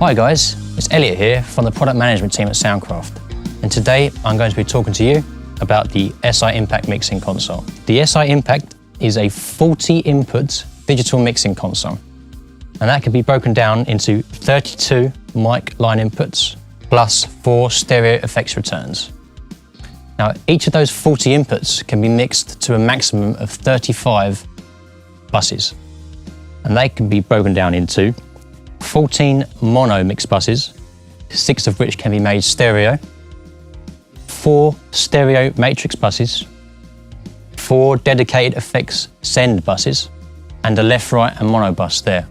Hi guys, it's Elliot here from the product management team at Soundcraft. And today I'm going to be talking to you about the Si Impact mixing console. The Si Impact is a 40-input digital mixing console. And that can be broken down into 32 mic line inputs plus 4 stereo effects returns. Now, each of those 40 inputs can be mixed to a maximum of 35 buses. And they can be broken down into 14 mono mix buses, 6 of which can be made stereo, 4 stereo matrix buses, 4 dedicated effects send buses, and a left, right, and mono bus there.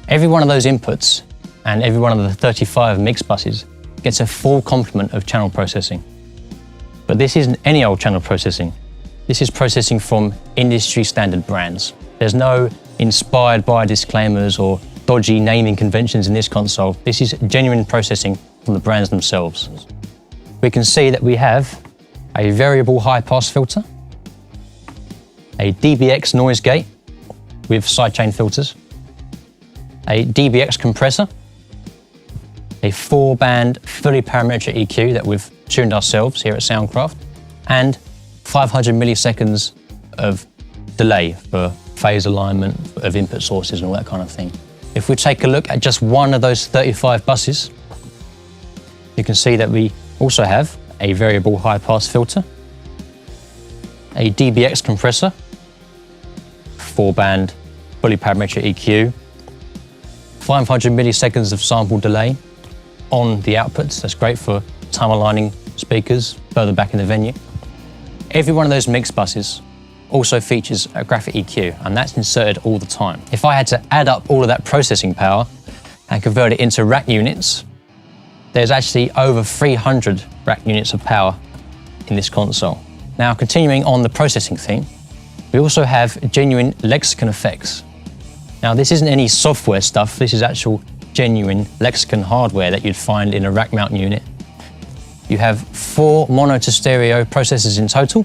Every one of those inputs and every one of the 35 mix buses gets a full complement of channel processing. But this isn't any old channel processing. This is processing from industry standard brands. There's no inspired by disclaimers or dodgy naming conventions in this console. This is genuine processing from the brands themselves. We can see that we have a variable high pass filter, a DBX noise gate with sidechain filters, a DBX compressor, a 4-band fully parametric EQ that we've tuned ourselves here at Soundcraft, and 500 milliseconds of delay for phase alignment of input sources and all that kind of thing. If we take a look at just one of those 35 buses, you can see that we also have a variable high pass filter, a DBX compressor, 4-band fully parametric EQ, 500 milliseconds of sample delay on the outputs. That's great for time aligning speakers further back in the venue. Every one of those mix buses also features a graphic EQ, and that's inserted all the time. If I had to add up all of that processing power and convert it into rack units, there's actually over 300 rack units of power in this console. Now, continuing on the processing theme, we also have genuine lexicon effects. Now, this isn't any software stuff, this is actual genuine lexicon hardware that you'd find in a rack mount unit. You have 4 mono to stereo processors in total,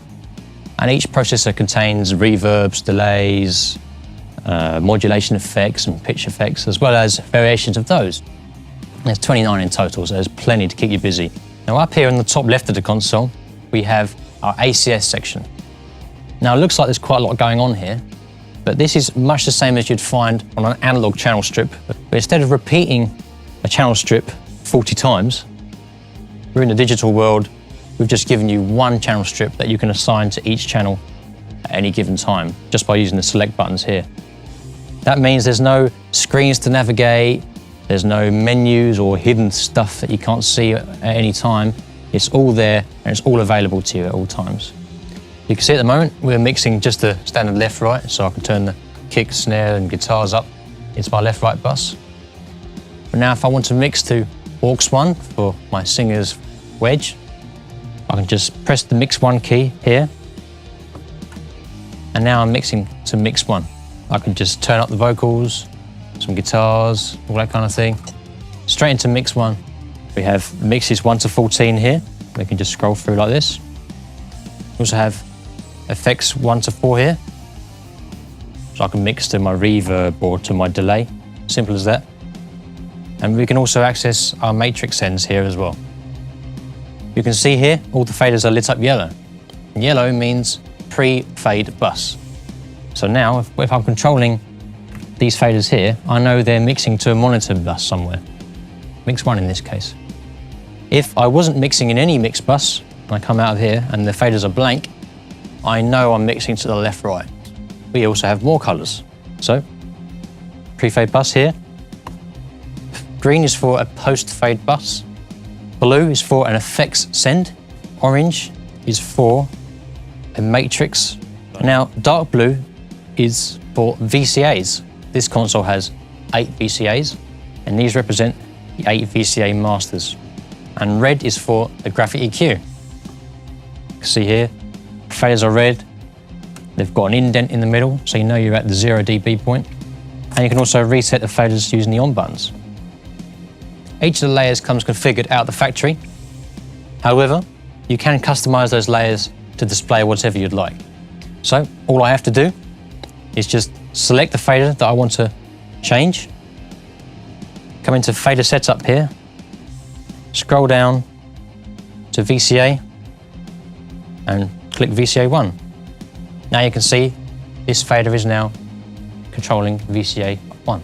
and each processor contains reverbs, delays, modulation effects and pitch effects, as well as variations of those. There's 29 in total, so there's plenty to keep you busy. Now, up here on the top left of the console, we have our ACS section. Now, it looks like there's quite a lot going on here, but this is much the same as you'd find on an analog channel strip. But instead of repeating a channel strip 40 times, we're in the digital world. We've just given you one channel strip that you can assign to each channel at any given time, just by using the select buttons here. That means there's no screens to navigate, there's no menus or hidden stuff that you can't see at any time. It's all there and it's all available to you at all times. You can see at the moment we're mixing just the standard left-right, so I can turn the kick, snare and guitars up into my left-right bus. But now if I want to mix to aux 1 for my singer's wedge, I can just press the mix 1 key here, and now I'm mixing to mix 1. I can just turn up the vocals, some guitars, all that kind of thing, straight into mix 1. We have mixes 1 to 14 here. We can just scroll through like this. We also have effects 1 to 4 here, so I can mix to my reverb or to my delay, simple as that. And we can also access our matrix sends here as well. You can see here, all the faders are lit up yellow. Yellow means pre-fade bus. So now, if I'm controlling these faders here, I know they're mixing to a monitor bus somewhere. Mix 1 in this case. If I wasn't mixing in any mix bus, and I come out of here and the faders are blank, I know I'm mixing to the left-right. We also have more colors. So, pre-fade bus here. Green is for a post-fade bus. Blue is for an effects send. Orange is for a matrix. Now, dark blue is for VCAs. This console has 8 VCAs, and these represent the 8 VCA masters. And red is for the graphic EQ. You can see here, faders are red. They've got an indent in the middle, so you know you're at the 0 dB point. And you can also reset the faders using the on buttons. Each of the layers comes configured out the factory. However, you can customize those layers to display whatever you'd like. So all I have to do is just select the fader that I want to change, Come into fader setup here, scroll down to VCA and click VCA 1. Now you can see this fader is now controlling VCA 1.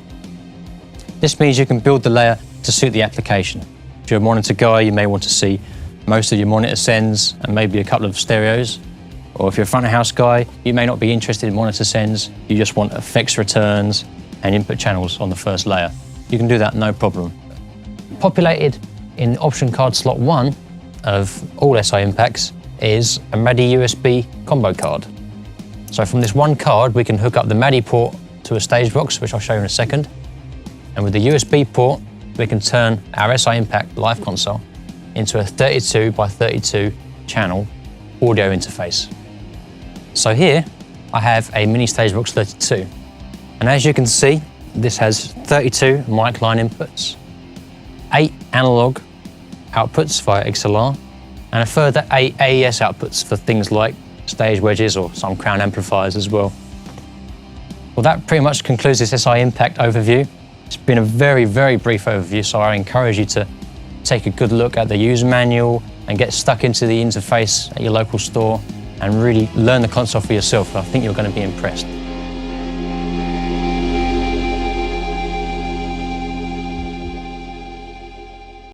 This means you can build the layer to suit the application. If you're a monitor guy, you may want to see most of your monitor sends and maybe a couple of stereos. Or if you're a front of house guy, you may not be interested in monitor sends, you just want effects returns and input channels on the first layer. You can do that no problem. Populated in option card slot 1 of all Si Impacts is a MADI USB combo card. So from this one card, we can hook up the MADI port to a stage box, which I'll show you in a second. And with the USB port, we can turn our Si Impact live console into a 32 by 32 channel audio interface. So here I have a mini stage box 32. And as you can see, this has 32 mic line inputs, 8 analog outputs via XLR, and a further 8 AES outputs for things like stage wedges or some crown amplifiers as well. Well, that pretty much concludes this Si Impact overview. It's been a very, very brief overview, so I encourage you to take a good look at the user manual and get stuck into the interface at your local store and really learn the console for yourself. I think you're going to be impressed.